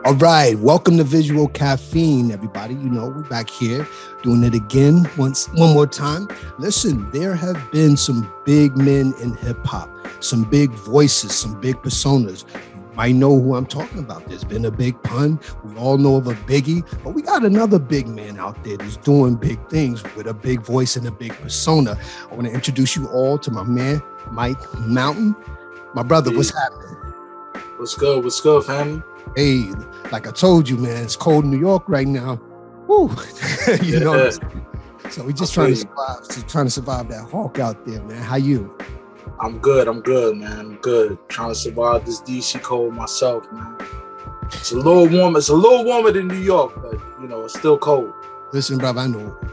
All right, welcome to Visual Caffeine, everybody. You know, we're back here doing it again one more time. Listen, there have been some big men in hip hop, some big voices, some big personas. You might know who I'm talking about. There's been a big pun. We all know of a Biggie, but we got another big man out there that's doing big things with a big voice and a big persona. I want to introduce you all to my man, Mike Mountain. My brother, what's happening? What's good? What's good, family? Hey, like I told you, man, it's cold in New York right now. Woo, you know. So we just trying to survive that hawk out there, man. How you? I'm good, man. I'm good. Trying to survive this DC cold myself, man. It's a little warm. It's a little warmer than New York, but you know, it's still cold. Listen, brother,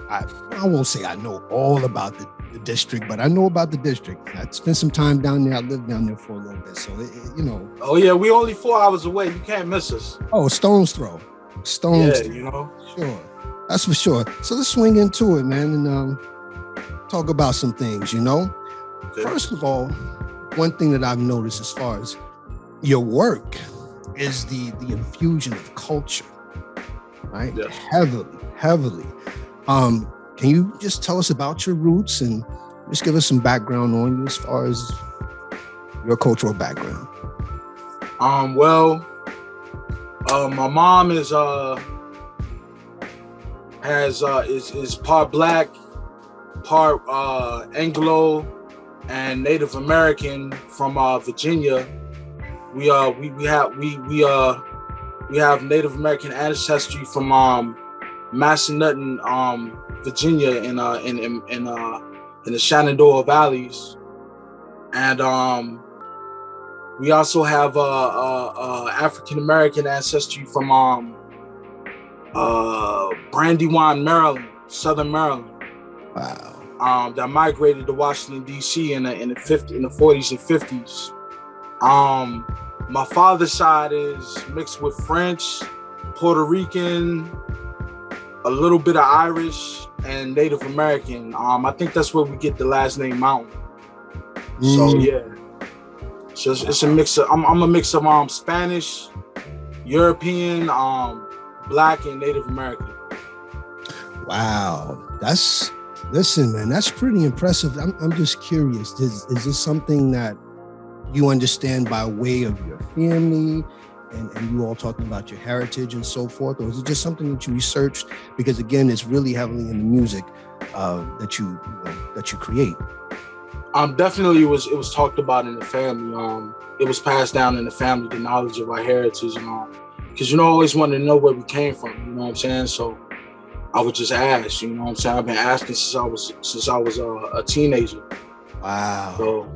I won't say I know all about the district, but I know about the district. I spent some time down there. I lived down there for a little bit, so you know. Oh yeah, we only 4 hours away. You can't miss us. Oh, stone's throw. Yeah, you know. Sure, that's for sure. So let's swing into it, man, and talk about some things. You know, okay. First of all, one thing that I've noticed as far as your work is the infusion of culture, right? Yes. Heavily. Can you just tell us about your roots and just give us some background on you as far as your cultural background? Well, my mom is part Black, part Anglo and Native American from Virginia. We have Native American ancestry from Massanutten, Virginia, in the Shenandoah Valleys, and we also have African American ancestry from Brandywine, Maryland, Southern Maryland. Wow. That migrated to Washington D.C. in the 40s and 50s. My father's side is mixed with French, Puerto Rican, a little bit of Irish, and Native American. I think that's where we get the last name Mountain. So yeah, so it's a mix of. I'm a mix of Spanish, European, Black, and Native American. Wow, listen, man, that's pretty impressive. I'm just curious. Is this something that you understand by way of your family? And you all talking about your heritage and so forth, or is it just something that you researched? Because again, it's really heavily in the music that you create. Definitely, it was talked about in the family. It was passed down in the family, the knowledge of our heritage, because I always wanted to know where we came from. You know what I'm saying? So I would just ask. You know what I'm saying? I've been asking since I was a teenager. Wow. So,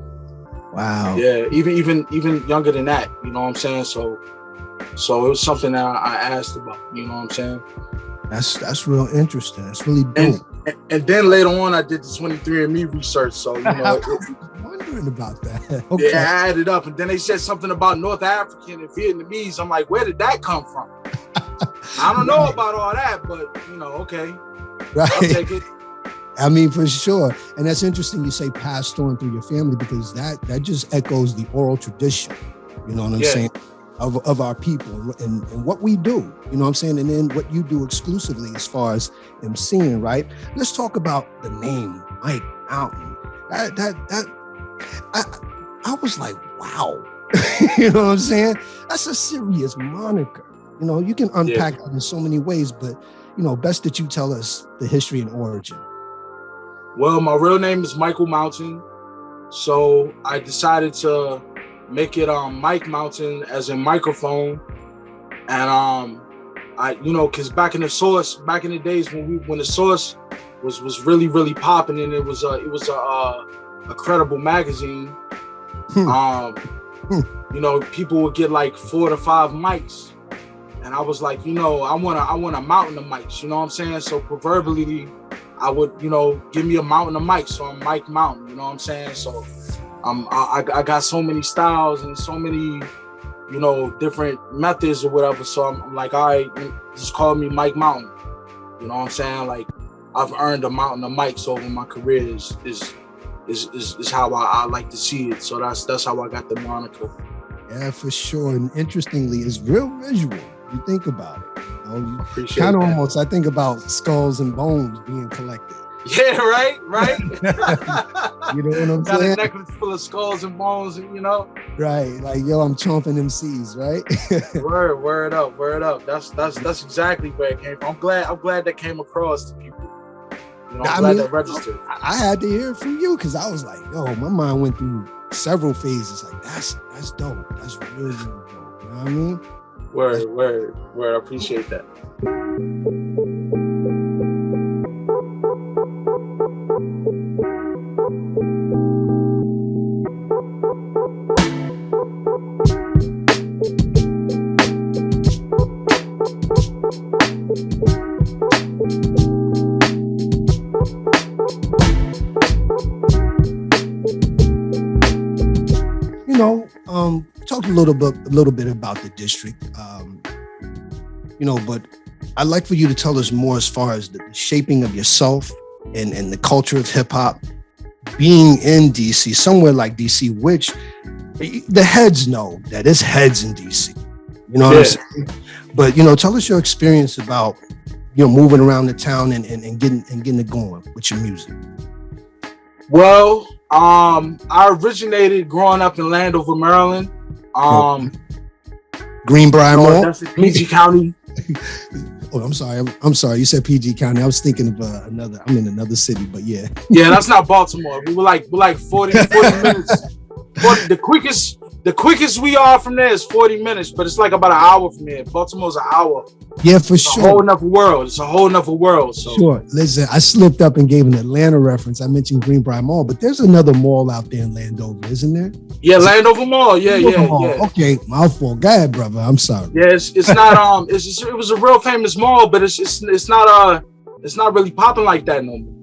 wow. Yeah, even younger than that. You know what I'm saying? So it was something that I asked about, you know what I'm saying? That's real interesting. That's really dope. And then later on, I did the 23andMe research. So, I was wondering about that. Okay. Yeah, I added up. And then they said something about North African and Vietnamese. I'm like, where did that come from? I don't know about all that, but, okay. Right. I'll take it. I mean, for sure. And that's interesting you say passed on through your family, because that just echoes the oral tradition. You know what I'm saying? Of our people and what we do, you know what I'm saying? And then what you do exclusively as far as emceeing, right? Let's talk about the name Mike Mountain. I was like, wow. You know what I'm saying? That's a serious moniker. You can unpack it in so many ways, but best that you tell us the history and origin. Well, my real name is Michael Mountain. So I decided to make it Mike Mountain as in microphone, and because back in the days when the Source was really, really popping, and it was a credible magazine. People would get like 4 to 5 mics, and I was like, I want a mountain of mics. You know what I'm saying? So proverbially, I would give me a mountain of mics, so I'm Mike Mountain. You know what I'm saying? So I got so many styles and so many, different methods or whatever. So I'm like, all right, just call me Mike Mountain. You know what I'm saying? Like, I've earned a mountain of mics over my career is how I like to see it. So that's how I got the moniker. Yeah, for sure. And interestingly, it's real visual. You think about it. You know, Appreciate kind of that. almost. I think about skulls and bones being collected. Yeah, right. You know what I'm Got saying? a necklace full of skulls and bones, and you know. Right. Like, yo, I'm chomping them C's, right? Word up. That's exactly where it came from. I'm glad that came across to people. You know, I'm glad that registered. I had to hear it from you because I was like, yo, my mind went through several phases. Like, that's dope. That's really, really dope. You know what I mean? Word. I appreciate that. You know, talk a little bit about the district. You know, but I'd like for you to tell us more as far as the shaping of yourself and the culture of hip hop being in DC, somewhere like DC, which the heads know that it's heads in DC. You know what I'm saying? But, you know, tell us your experience about, you know, moving around the town and getting it going with your music. Well, I originated growing up in Landover, Maryland. Greenbrier Mall. That's in PG County. Oh, I'm sorry. I'm sorry. You said PG County. I was thinking of another. I'm in another city, but yeah. Yeah, that's not Baltimore. We're like 40 minutes. The quickest we are from there is 40 minutes, but it's like about an hour from here. Baltimore's an hour. Yeah, for sure. It's a whole nother world. So. Sure. Listen, I slipped up and gave an Atlanta reference. I mentioned Greenbrier Mall, but there's another mall out there in Landover, isn't there? Yeah, Landover Mall. Yeah. Okay, mouthful. Go ahead, brother. I'm sorry. Yeah, it's not it was a real famous mall, but it's not really popping like that no more.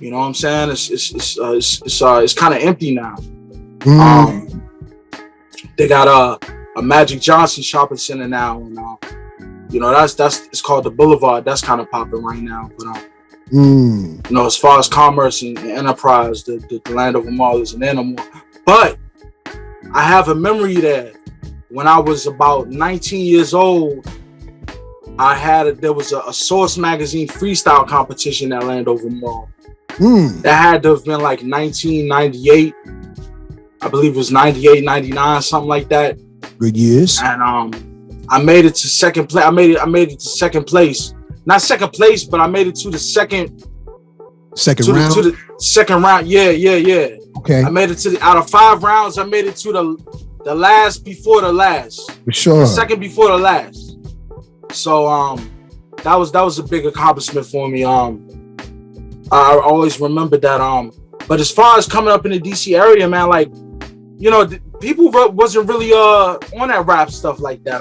You know what I'm saying? It's kind of empty now. They got a Magic Johnson shopping center now, and you know that's it's called the Boulevard. That's kind of popping right now, but you know, as far as commerce and enterprise, the Landover Mall isn't anymore. But I have a memory that when I was about 19 years old, there was a Source magazine freestyle competition at Landover Mall. That had to have been like 1998. I believe it was 98, 99, something like that. Good years. And I made it to second place. I made it to second place. Not second place, but I made it to the second round. To the second round. Yeah. Okay. I made it out of 5 rounds. I made it to the last before the last. For sure. The second before the last. So that was a big accomplishment for me. I always remember that. But as far as coming up in the DC area, man, like, you know, people wasn't really on that rap stuff like that.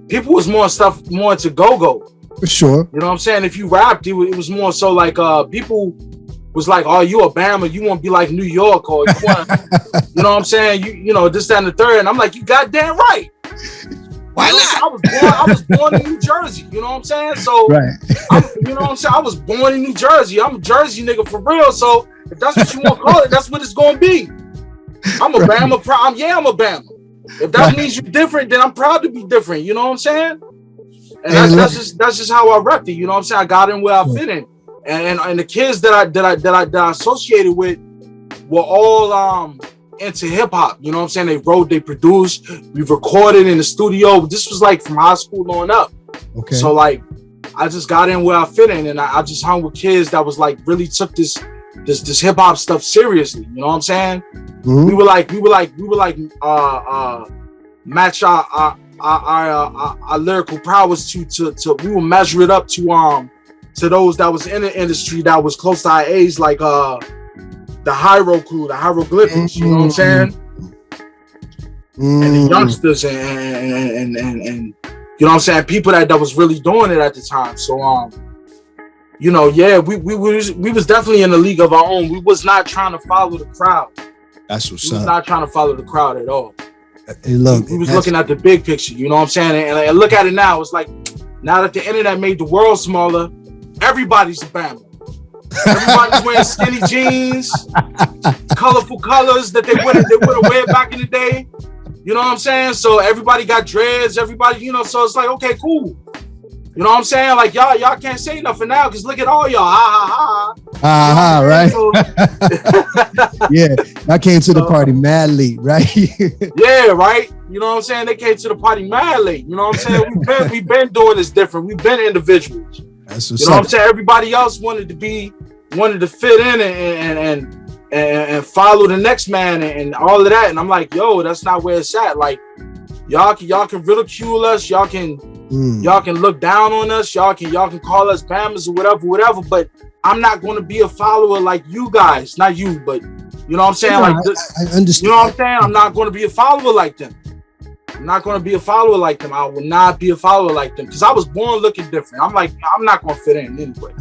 People was more into go-go. For sure. You know what I'm saying? If you rapped, it was more so like people was like, oh, you a Bama, you want to be like New York, or you want, you know what I'm saying? You know, this, that, and the third. And I'm like, you goddamn right. Why not? I was born in New Jersey. You know what I'm saying? So, right. You know what I'm saying? I was born in New Jersey. I'm a Jersey nigga for real. So if that's what you want to call it, that's what it's going to be. I'm a Bama. I'm a Bama. If that means you're different, then I'm proud to be different. You know what I'm saying? And that's just how I repped it. You know what I'm saying? I got in where I fit in, and the kids that I associated with were all into hip hop. You know what I'm saying? They wrote, they produced, we recorded in the studio. This was like from high school on up. Okay. So like, I just got in where I fit in, and I just hung with kids that was like really took this hip hop stuff seriously. You know what I'm saying? Mm-hmm. We were like match our lyrical prowess to we would measure it up to those that was in the industry that was close to our age, like the Hyro crew, the Hieroglyphics. You know what I'm saying? And the youngsters and you know what I'm saying, people that was really doing it at the time. So you know, yeah, we was definitely in a league of our own. We was not trying to follow the crowd. That's what's up. We was not trying to follow the crowd at all. Hey, look, we was looking at the big picture. You know what I'm saying? And look at it now. It's like, now that the internet made the world smaller, everybody's a Bama. Everybody's wearing skinny jeans, colorful colors that they wouldn't wear back in the day. You know what I'm saying? So everybody got dreads, everybody, you know, so it's like, okay, cool. You know what I'm saying? Like y'all can't say nothing now because look at all y'all. Ha ha ha. Right? So, yeah, I came to the party mad late, right? Yeah, right. You know what I'm saying? They came to the party mad late. You know what I'm saying? We've been doing this different. We've been individuals. That's you know what I'm saying? Everybody else wanted to fit in and follow the next man and all of that. And I'm like, yo, that's not where it's at. Like, y'all can ridicule us. Y'all can look down on us. Y'all can call us Bammers or whatever. But I'm not going to be a follower like you guys. Not you, but you know what I'm saying? Yeah, like, I understand. You know what I'm saying? I'm not going to be a follower like them. I'm not going to be a follower like them. I will not be a follower like them because I was born looking different. I'm like, I'm not going to fit in anyway.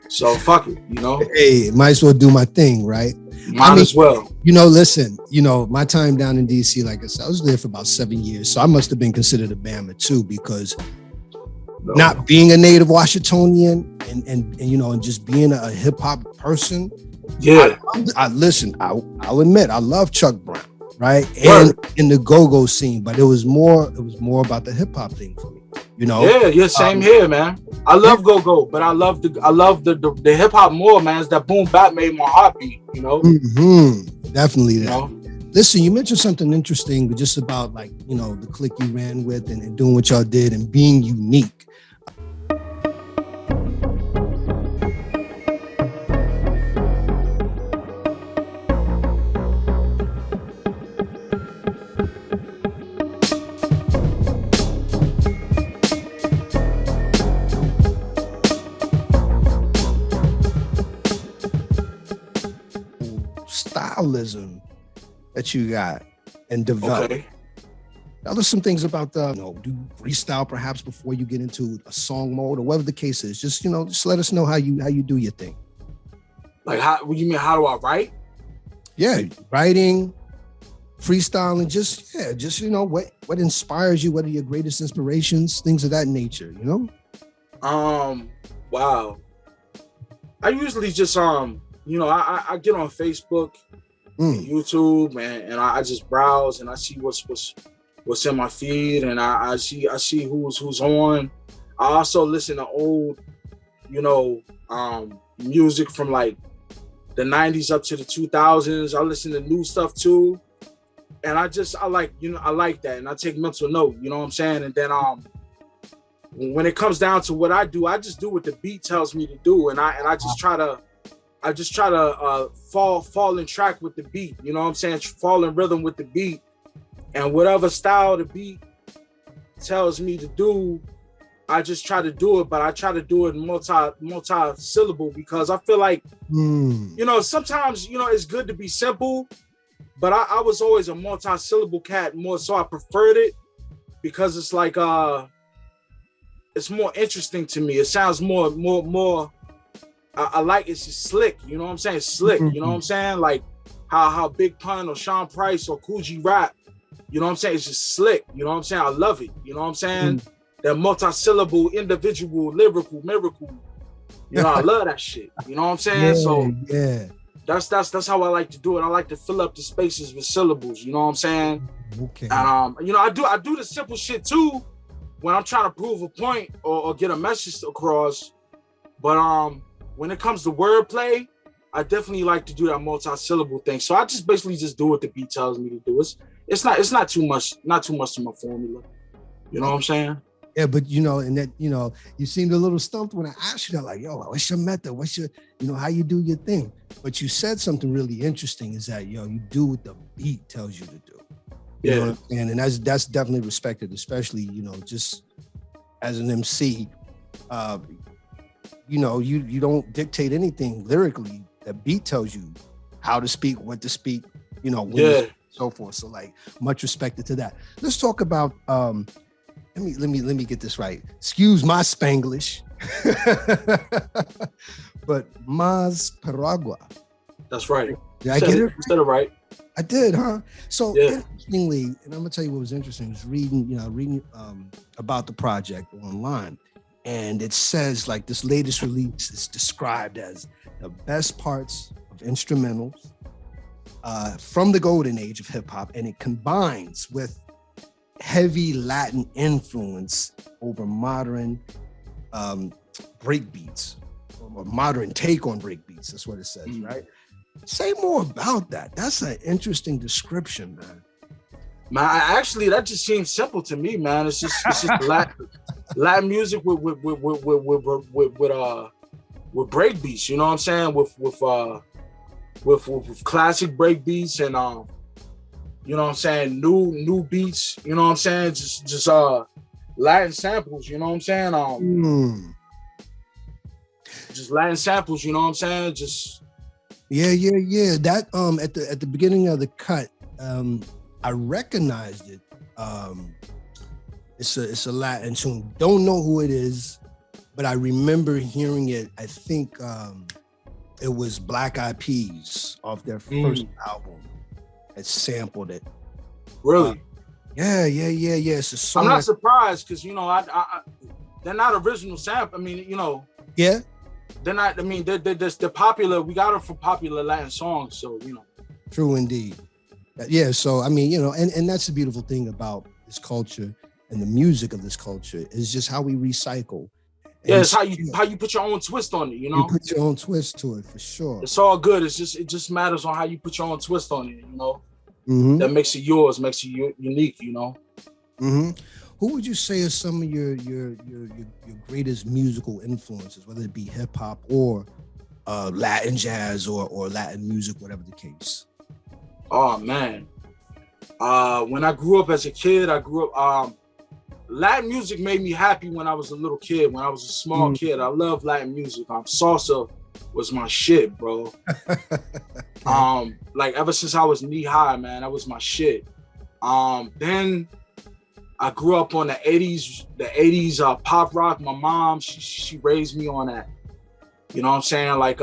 So fuck it, you know? Hey, might as well do my thing, right? Might as well. You know, listen, you know, my time down in DC, like I said, I was there for about 7 years. So I must have been considered a Bama too, because not being a native Washingtonian and you know, and just being a hip hop person. Yeah. I'll admit, I love Chuck Brown, right? And in the go-go scene, but it was more about the hip hop thing for me. You know? Yeah, same here, man. I love go-go, but I love the hip hop more, man. It's that boom bap made my heart beat, you know? Definitely that. You know? Listen, you mentioned something interesting just about, like, you know, the clique you ran with and doing what y'all did and being unique. Stylism that you got and developed. Okay. Now, there's some things about the, you know, do freestyle perhaps before you get into a song mode or whatever the case is. Just, you know, just let us know how you do your thing. Like, what you mean? How do I write? Yeah, writing, freestyling, just you know, what inspires you, what are your greatest inspirations, things of that nature, you know? Wow. I usually just you know, I get on Facebook, and YouTube, and I just browse and I see what's in my feed, and I see who's on. I also listen to old, you know, music from like the 90s up to the 2000s. I listen to new stuff too, and I like that, and I take mental note. You know what I'm saying? And then when it comes down to what I do, I just do what the beat tells me to do, and I just try to fall in track with the beat. You know what I'm saying? Fall in rhythm with the beat, and whatever style the beat tells me to do, I just try to do it. But I try to do it multi-syllable because I feel like, you know, sometimes, you know, it's good to be simple, but I was always a multi-syllable cat more, so I preferred it because it's like it's more interesting to me. It sounds more. I like it's just slick, you know what I'm saying? Slick, you know what I'm saying? Like how Big Pun or Sean Price or Coogee rap, you know what I'm saying? It's just slick, you know what I'm saying? I love it, you know what I'm saying? That multi-syllable, individual, lyrical, miracle, you know, I love that shit, you know what I'm saying? That's how I like to do it. I like to fill up the spaces with syllables, you know what I'm saying? Okay. And you know, I do the simple shit too when I'm trying to prove a point or get a message across, but when it comes to wordplay, I definitely like to do that multi-syllable thing. So I just basically just do what the beat tells me to do. It's not too much to my formula. You know what I'm saying? Yeah, but you know, and that, you know, you seemed a little stumped when I asked you that, like, yo, what's your method? What's your, you know, how you do your thing? But you said something really interesting is that, yo, you do what the beat tells you to do. You know what I'm saying? And that's definitely respected, especially, you know, just as an MC, you know, you don't dictate anything lyrically. The beat tells you how to speak, what to speak, you know, when so forth. So, like, much respect to that. Let's talk about let me get this right. Excuse my Spanglish. But Mas Paragua. That's right. Did I get it? You said it right. I did, huh? So interestingly, and I'm gonna tell you what was interesting, was reading about the project online. And it says, like, this latest release is described as the best parts of instrumentals, from the golden age of hip hop, and it combines with heavy Latin influence over modern break beats, or modern take on break beats. That's what it says, right? Say more about that. That's an interesting description, man. Man, actually, that just seems simple to me, man. It's just Latin music with break beats. You know what I'm saying? With classic break beats and you know what I'm saying, new beats. You know what I'm saying? Just Latin samples. You know what I'm saying? Just Latin samples. You know what I'm saying? Just yeah. That at the beginning of the cut, I recognized it. It's a Latin tune. Don't know who it is, but I remember hearing it. I think it was Black Eyed Peas off their first album that sampled it. Really? Yeah. It's a song. I'm not surprised because they're not original sample. I mean, you know. Yeah. They're not. I mean, they're popular. We got them from popular Latin songs, so you know. True indeed. Yeah. So I mean, you know, and that's the beautiful thing about this culture and the music of this culture is just how we recycle. Yeah, it's how you put your own twist on it. You know, you put your own twist to it for sure. It's all good. It just matters on how you put your own twist on it. You know, that makes it yours, makes it unique. You know. Who would you say are some of your greatest musical influences, whether it be hip hop or Latin jazz or Latin music, whatever the case? Oh man, when I grew up as a kid, Latin music made me happy when I was a little kid. When I was a small kid, I loved Latin music. Salsa was my shit, bro. Like ever since I was knee high, man, that was my shit. Then I grew up on the 80s pop rock. My mom, she raised me on that. You know what I'm saying? Like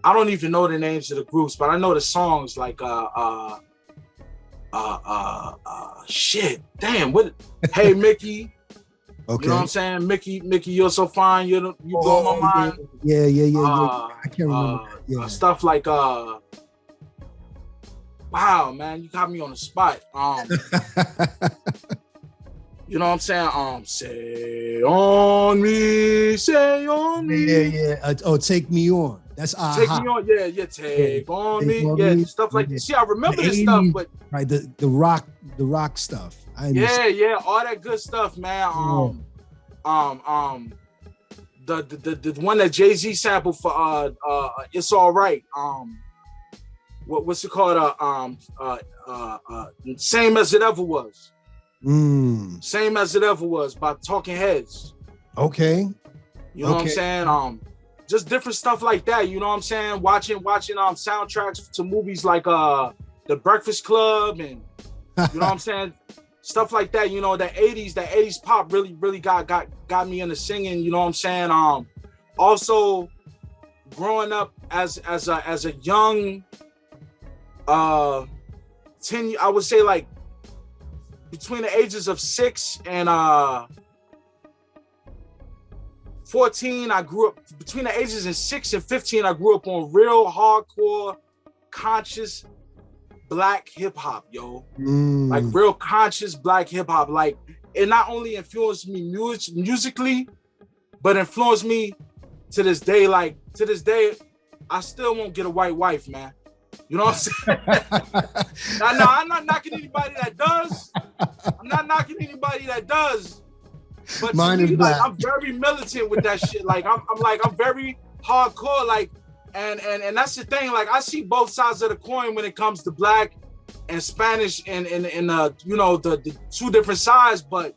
I don't even know the names of the groups, but I know the songs like shit. Damn, what Hey Mickey. Okay. You know what I'm saying? Mickey, you're so fine. You blow my mind. Yeah. I can't remember. Stuff like wow, man, you got me on the spot. You know what I'm saying? Say on me. Yeah. Take me on. That's Take me on. Yeah. Take on me. Stuff like this. See, I remember this stuff, but right, the rock stuff. Yeah, all that good stuff, man. The one that Jay-Z sampled for It's All Right. What's it called? Same as It Ever Was. Same as It Ever Was by Talking Heads. Okay. You know what I'm saying? Just different stuff like that. You know what I'm saying? Watching soundtracks to movies like The Breakfast Club and you know what I'm saying? Stuff like that. You know, the 80s pop really got me into singing. You know what I'm saying? Also growing up as a young 10, I would say like between the ages of 6 and 14, I grew up between the ages of 6 and 15. I grew up on real hardcore, conscious Black hip hop, yo. Like real conscious Black hip hop. Like it not only influenced me musically, but influenced me to this day. Like to this day, I still won't get a white wife, man. You know what I'm saying? I'm not knocking anybody that does. But mine is Black. Like, I'm very militant with that shit. Like I'm very hardcore. Like and that's the thing. Like I see both sides of the coin when it comes to Black and Spanish and you know the two different sides. But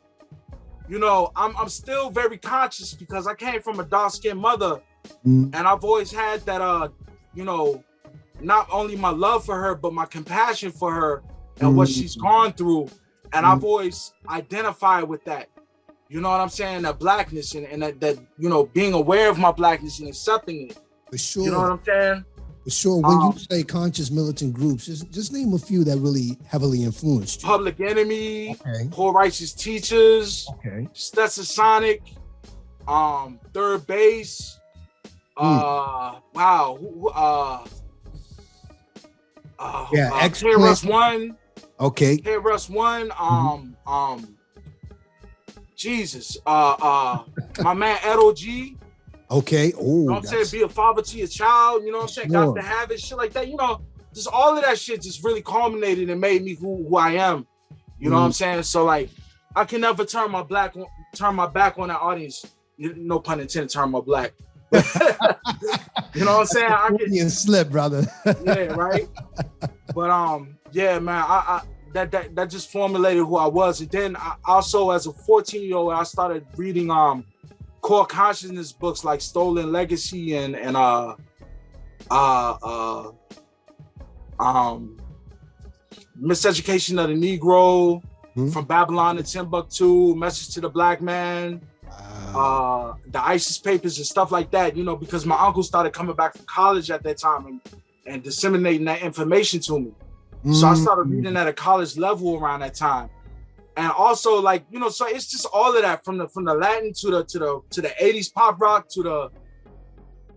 you know I'm still very conscious because I came from a dark-skinned mother, and I've always had that you know, not only my love for her but my compassion for her and what she's gone through, and I've always identified with that. You know what I'm saying? That Blackness and that you know, being aware of my Blackness and accepting it. For sure. You know what I'm saying? For sure. When you say conscious militant groups, just name a few that really heavily influenced you. Public Enemy, Poor Righteous Teachers, Stetson Sonic, Third Base, Wow. Yeah, KRS One. Okay. KRS One. Jesus. My man Edo G. Okay. Oh, you know what I'm saying? Be a father to your child. You know what I'm saying? Got to have it. Shit like that. You know, just all of that shit just really culminated and made me who I am. You know what I'm saying? So like, I can never turn my back on that audience. No pun intended. Turn my black. You know what I'm saying? I can you slip, brother. yeah, right. But yeah, man. I that just formulated who I was. And then I also, as a 14-year-old, I started reading core consciousness books like Stolen Legacy and Miseducation of the Negro, From Babylon to Timbuktu, Message to the Black Man, the ISIS Papers and stuff like that, you know, because my uncle started coming back from college at that time and disseminating that information to me. So I started reading at a college level around that time. And also, like, you know, so it's just all of that from the Latin to the 80s pop rock to the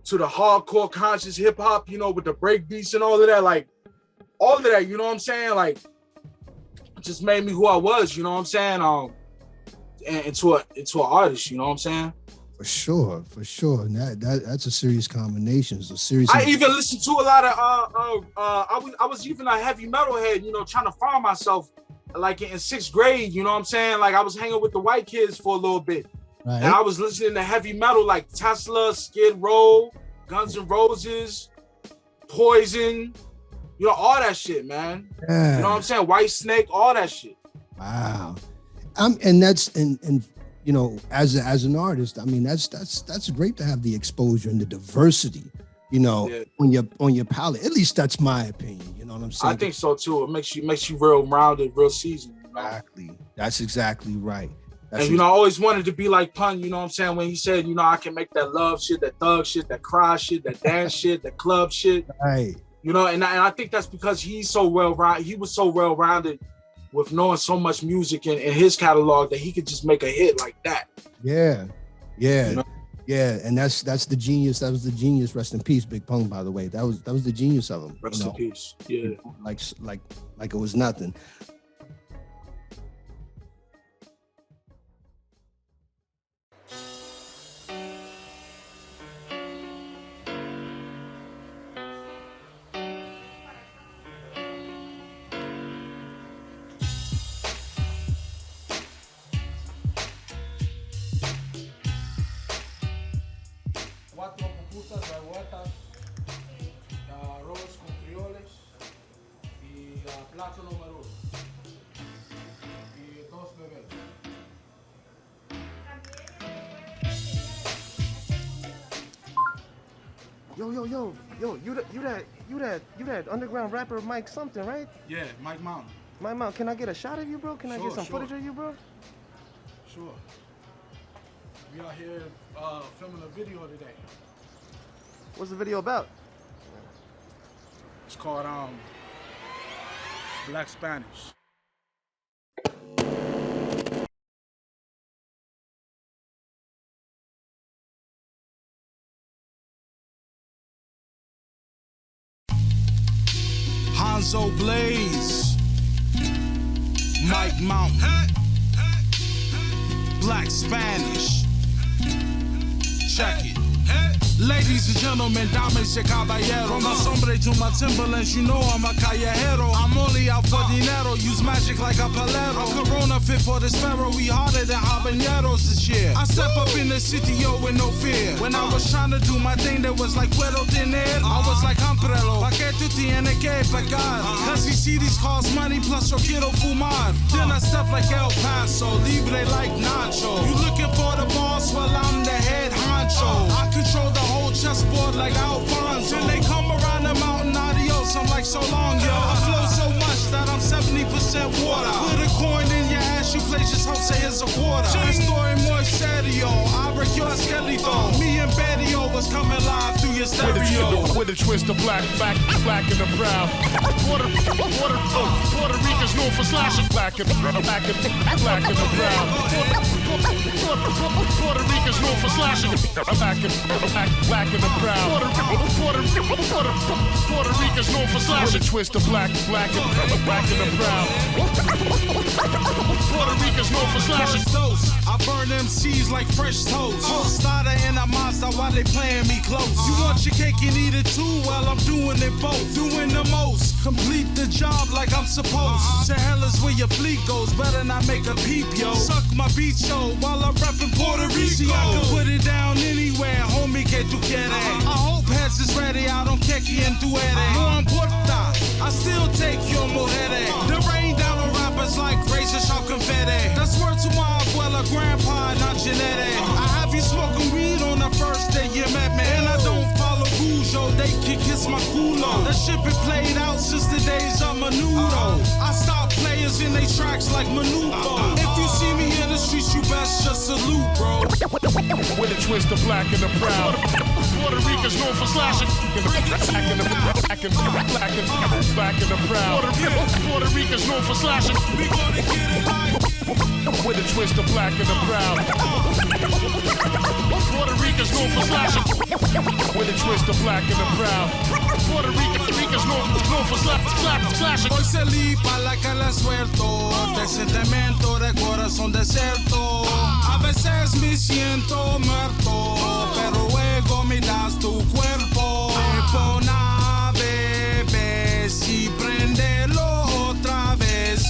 hardcore conscious hip hop, you know, with the break beats and all of that, like all of that, you know what I'm saying? Like, it just made me who I was, you know what I'm saying? And into an artist, you know what I'm saying? For sure. And that's a serious combination. It's a serious. I even listened to a lot of I was even a heavy metal head, you know, trying to find myself. Like in 6th grade, you know what I'm saying? Like I was hanging with the white kids for a little bit. Right. And I was listening to heavy metal like Tesla, Skid Row, Guns N' Roses, Poison, you know, all that shit, man. Yeah. You know what I'm saying? White Snake, all that shit. Wow. And that's and you know, as an artist, I mean, that's great to have the exposure and the diversity, you know, on your palette. At least that's my opinion. You know what I'm saying? I think so too. It makes you real rounded, real seasoned. You know? Exactly. That's exactly right. And you know, I always wanted to be like Pun. You know what I'm saying? When he said, you know, I can make that love shit, that thug shit, that cry shit, that dance shit, that club shit. Right. You know, and I think that's because he's so well-rounded. He was so well-rounded with knowing so much music in his catalog that he could just make a hit like that. Yeah. You know? Yeah, and that's the genius. That was the genius. Rest in peace, Big Pun. By the way, that was the genius of him. Rest in peace. Yeah, like it was nothing. Yo, you that underground rapper Mike something, right? Yeah, Mike Mountain. Mike Mountain, can I get a shot of you, bro? Can I get some footage of you, bro? Sure. We out here filming a video today. What's the video about? It's called Black Spanish. Hanzo Blaze, Mike Mountain, Black Spanish, check it. Ladies and gentlemen, dames y caballeros, from my sombre to my Timberlands, you know I'm a callejero. I'm only out for dinero, use magic like a palero. I'm Corona fit for the sparrow, we harder than habaneros this year. I step up in the city, yo, with no fear. When I was trying to do my thing, that was like puedo tener. I was like Amprelo, pa que tu tienes que pagar. Cause these CDs cost money, plus yo quiero fumar. Then I step like El Paso, libre like Nacho. You looking for the boss, well I'm the head honcho. I control the whole chessboard like Alfonso. Till they come around the mountain, adios, I'm like so long, yo. I flow so much that I'm 70% water. Put a coin in your ass, you play just hope say it's a quarter. Estoy muy serio, abre your esqueleto. Me and Betty-O was coming live through your stereo. With a twist of black and the brown. Puerto Ricans known for slashing. Black and the brown. Puerto Ricans known for slashing. Black and the brown. Puerto Ricans known for slashing. With a twist of black and the brown. Puerto Ricans known for slashing. I burn them seeds like fresh toast. Starter in a monster while they playing me close. You want your cake and eat it too? Well, I'm doing it both. Doing the most. Complete the job like I'm supposed. To hell is where your fleet goes. Better not make a peep, yo. Suck my beat show while I'm repping Puerto Rico. See, I can put it down anywhere. Homie, que tu quieres. I hope Heads is ready. I don't care quien tú eres. No importa. I still take your mujeres. The rain down on rappers like razor sharp confetti. That's word to my abuela, grandpa, not genetic. I have you smoking weed on the first day you met me. And I don't follow rules, yo. They can kiss my culo. That shit been played out since the days of Menudo. I stop players in they tracks like Menudo. If you see me in the streets, you best just salute, bro. With a twist of black and the brown. Puerto Ricans known for slashing. Black and the brown. Puerto Ricans known for slashing. We gonna get it right. With a twist of black and the brown. Puerto Ricans known for slashing. With a twist of black and the brown. Puerto Ricans known for slashing. Hoy salí pa' la calle suelto, de sentimiento de corazón desierto. A veces me siento muerto, pero luego me das tu cuerpo. Pon a beber si prendelo otra vez.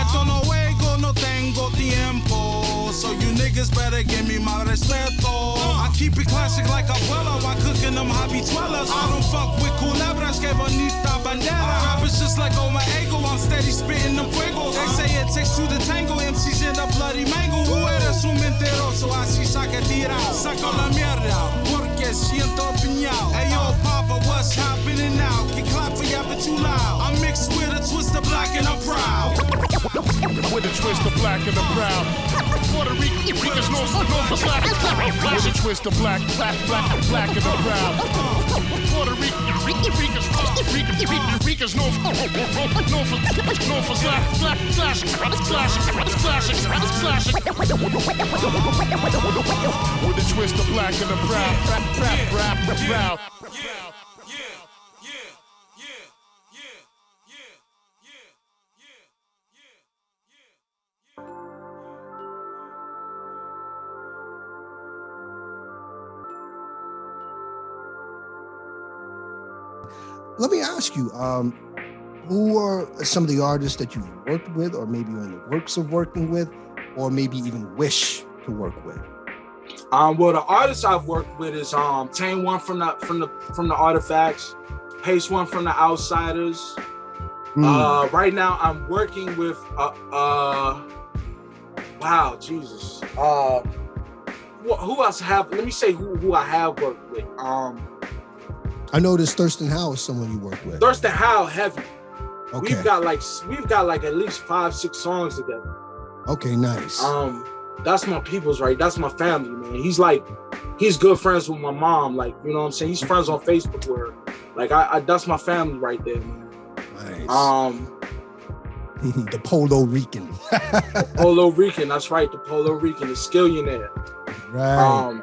Esto no juego, no tengo tiempo. So you niggas better give me my respeto. I keep it classic like abuela while cooking them habichuelas. I don't fuck with culebras que bonita bandera. Rappers just like oh my ego, I'm steady spitting them fuegos. They say it takes two to tango, MCs in the bloody mango. Tú eres un mentiroso, así saca tira. Saco la mierda, porque siento piñao. Hey yo, Papa, what's happening now? Can clap for ya, but you loud. I'm mixed with a twist of black and I'm proud. With a twist of black and the brown. Puerto Ricans known for slashing. With a twist of black and the brown. Puerto Ricans known for slashing. With a twist of black and the brown. Let me ask you, who are some of the artists that you've worked with, or maybe you're in the works of working with, or maybe even wish to work with? Well, the artists I've worked with is Tane One from the Artifacts, Pace One from the Outsiders. Right now I'm working with wow, Jesus. Who else let me say who I have worked with. I noticed Thurston Howe is someone you work with. Thurston Howe, heavy. Okay. We've got like at least 5-6 songs together. Okay, nice. That's my people's, right? That's my family, man. He's good friends with my mom, like, you know what I'm saying? He's friends on Facebook with her. Like I that's my family right there, man. Nice. The Polo Rican. The Polo Rican, that's right. The Polo Rican, the Skillionaire. Right.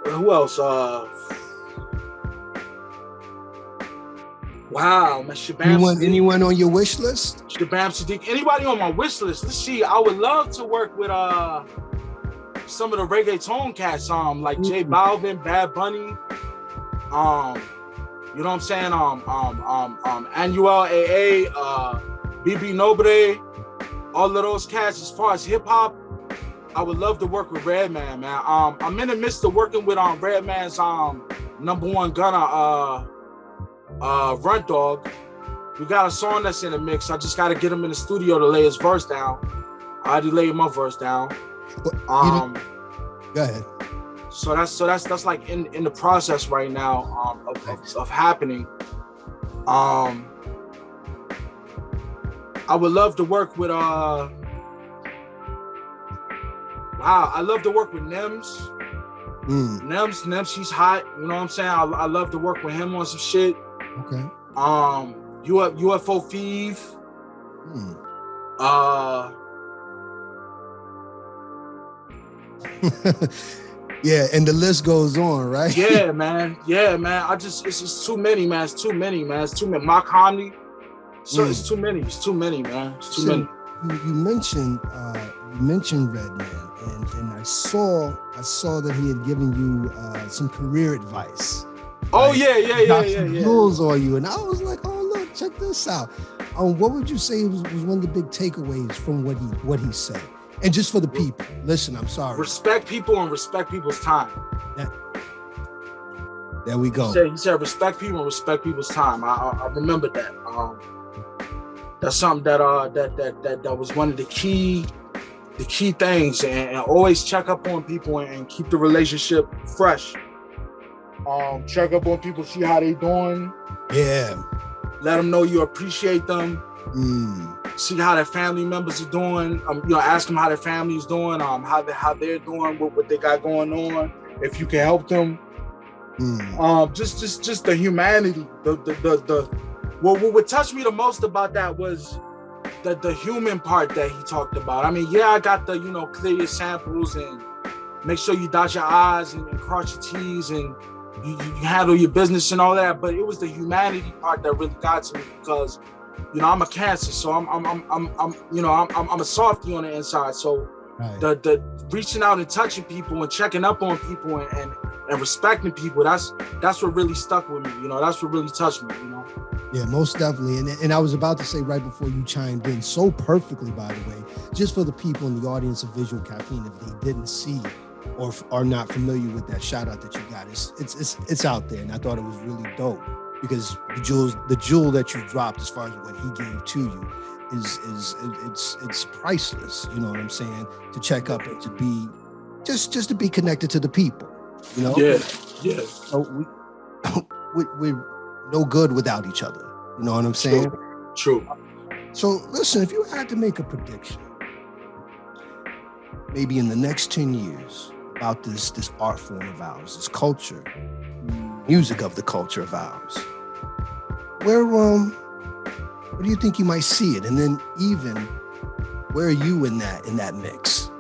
Who else? Wow, man, Shabam. Anyone on your wish list? Shabam Sadiq. Anybody on my wish list? Let's see. I would love to work with some of the reggaeton cats, like J Balvin, Bad Bunny, you know what I'm saying? Anuel AA, BB Nobre, all of those cats. As far as hip hop, I would love to work with Redman, man. I'm in the midst of working with Redman's #1 gunner, Runt Dog. We got a song that's in the mix. I just got to get him in the studio to lay his verse down. I already laid my verse down. Go ahead. So that's like in the process right now of happening. I would love to work with I love to work with Nems. Nems, he's hot. You know what I'm saying? I love to work with him on some shit. Okay. UFO Thief. Yeah, and the list goes on, right? Yeah, man. It's just too many, man. It's too many, man. It's too many. My comedy. So it's too many. It's too many, man. It's too many. You mentioned Redman, and I saw that he had given you some career advice. Oh, right? Yeah. Rules on you, and I was like, oh look, check this out. What would you say was one of the big takeaways from what he said? And just for the people, listen, I'm sorry. Respect people and respect people's time. There we go. He said respect people and respect people's time. I remember that. That's something that was one of the key things, and always check up on people and keep the relationship fresh. Check up on people, see how they doing. Yeah. Let them know you appreciate them. See how their family members are doing. Ask them how their family is doing. How they're doing, what they got going on. If you can help them. Just the humanity. What touched me the most about that was the human part that he talked about. I mean, yeah, I got the clear your samples and make sure you dot your I's and cross your T's and you handle your business and all that. But it was the humanity part that really got to me because. I'm a Cancer, so I'm a softie on the inside. So right. the reaching out and touching people and checking up on people and respecting people, that's what really stuck with me. That's what really touched me. Yeah, most definitely. And I was about to say right before you chimed in so perfectly, by the way, just for the people in the audience of Visual Caffeine, if they didn't see or are not familiar with that shout out that you got, it's out there, and I thought it was really dope. Because the jewel that you dropped, as far as what he gave to you, it's priceless. You know what I'm saying? To check up and to be just to be connected to the people. Yeah. So we're no good without each other. You know what I'm saying? True. So listen, if you had to make a prediction, maybe in the next 10 years about this art form of ours, this culture. Music of the culture of ours. Where do you think you might see it? And then even where are you in that mix?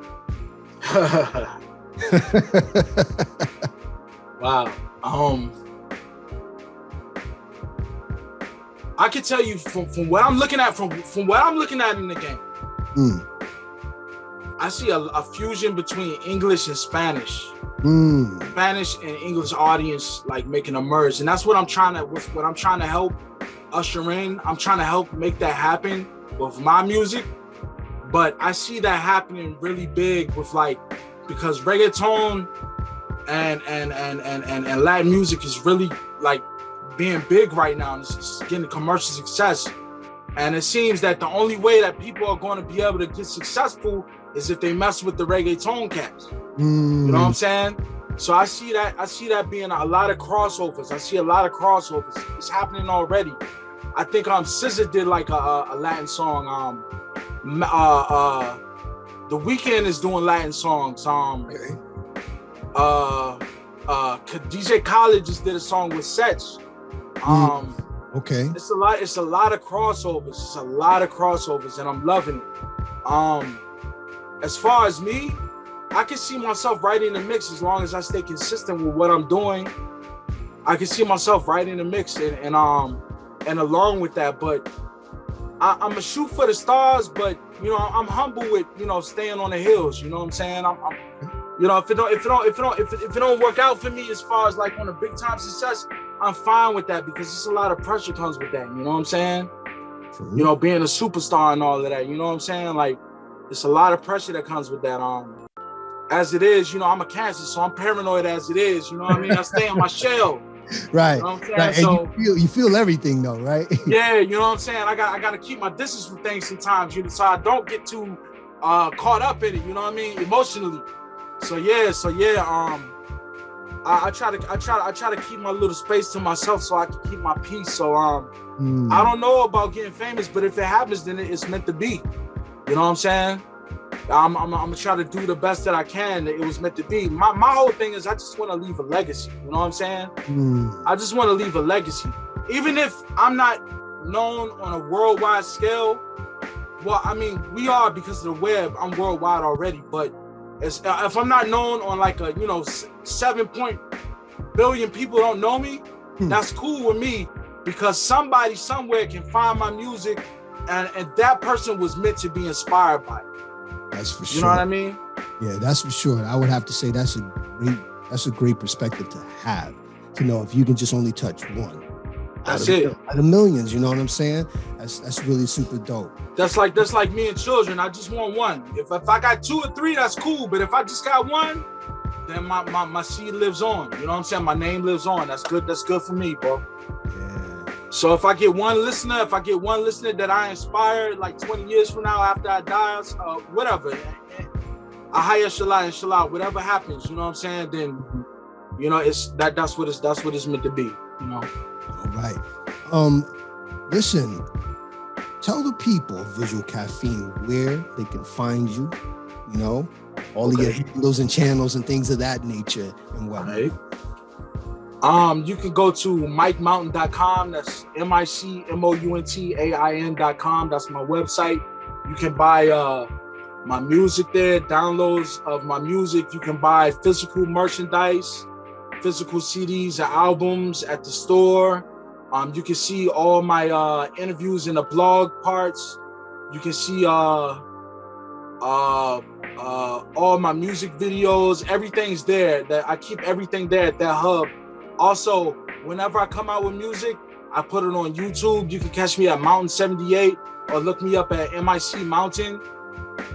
Wow. I can tell you from what I'm looking at from what I'm looking at in the game. I see a fusion between English and Spanish. Spanish and English audience like making a merge, and that's what I'm trying to help usher in. I'm trying to help make that happen with my music, but I see that happening really big with because reggaeton and Latin music is really being big right now, and it's getting commercial success. And it seems that the only way that people are going to be able to get successful is if they mess with the reggaeton cats. You know what I'm saying? So I see that being a lot of crossovers. I see a lot of crossovers. It's happening already. I think SZA did a Latin song. The Weeknd is doing Latin songs. DJ Khaled just did a song with Setch. Okay. It's a lot of crossovers. It's a lot of crossovers, and I'm loving it. As far as me, I can see myself right in the mix as long as I stay consistent with what I'm doing. I can see myself right in the mix and along with that. But I'm a shoot for the stars, but I'm humble with staying on the hills. You know what I'm saying? If it don't work out for me as far as on a big time success, I'm fine with that because it's a lot of pressure comes with that. You know what I'm saying? True. Being a superstar and all of that. You know what I'm saying? It's a lot of pressure that comes with that. As it is, I'm a Cancer, so I'm paranoid as it is. You know what I mean? I stay in my shell. Right. You know what I'm saying? Right. So, and you feel everything though, right? Yeah, you know what I'm saying? I got to keep my distance from things sometimes, so I don't get too caught up in it. You know what I mean? Emotionally. So yeah. I try to keep my little space to myself so I can keep my peace. So I don't know about getting famous, but if it happens, then it's meant to be. You know what I'm saying? I'm gonna try to do the best that I can. It was meant to be. My whole thing is I just want to leave a legacy. You know what I'm saying? I just want to leave a legacy. Even if I'm not known on a worldwide scale, Well, I mean, we are because of the web. I'm worldwide already, but if I'm not known on like a 7 billion people don't know me, that's cool with me because somebody somewhere can find my music, and that person was meant to be inspired by it. That's for sure. You know what I mean? Yeah, that's for sure. I would have to say that's a great perspective to have, to know if you can just only touch one. That's it. Out of millions, you know what I'm saying? That's really super dope. That's like me and children. I just want one. If I got 2 or 3, that's cool. But if I just got one, then my seed lives on. You know what I'm saying? My name lives on. That's good. That's good for me, bro. Yeah. So if I get one listener that I inspired like 20 years from now after I die, whatever, I hire inshallah, whatever happens, you know what I'm saying? Then, that's what it's meant to be, you know. All right. Listen, tell the people of Visual Caffeine where they can find you, all of your handles and channels and things of that nature and whatnot. Right. You can go to MikeMountain.com. That's MICMOUNTAIN.com. That's my website. You can buy my music there, downloads of my music. You can buy physical merchandise, physical CDs and albums at the store. You can see all my interviews in the blog parts. You can see all my music videos. Everything's there. That I keep everything there at that hub. Also, whenever I come out with music, I put it on YouTube. You can catch me at Mountain 78 or look me up at MIC Mountain.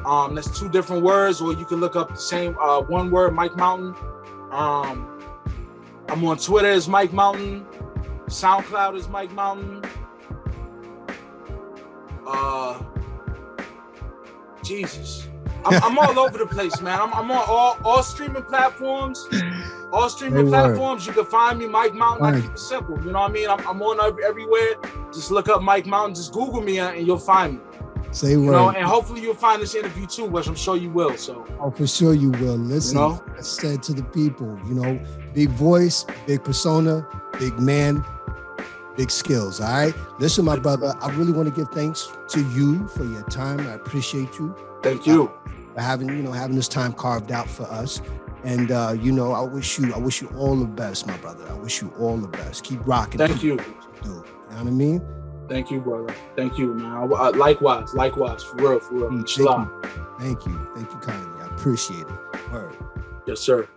That's 2 different words, or you can look up the same one word, Mike Mountain. I'm on Twitter as Mike Mountain. SoundCloud is Mike Mountain. Jesus. I'm all over the place, man. I'm on all streaming platforms. All streaming platforms, you can find me, Mike Mountain. I keep it simple. You know what I mean? I'm on everywhere. Just look up Mike Mountain. Just Google me and you'll find me. Say word. And hopefully you'll find this interview too, which I'm sure you will. So. Oh, for sure you will. Listen, I said to the people, big voice, big persona, big man, big skills. All right. Listen, my brother, I really want to give thanks to you for your time. I appreciate you. Thank you. For having this time carved out for us. And I wish you all the best, my brother. I wish you all the best. Keep rocking. Thank you. You know what I mean? Thank you, brother. Thank you, man. Likewise, for real. Thank you kindly. I appreciate it. Word. Yes, sir.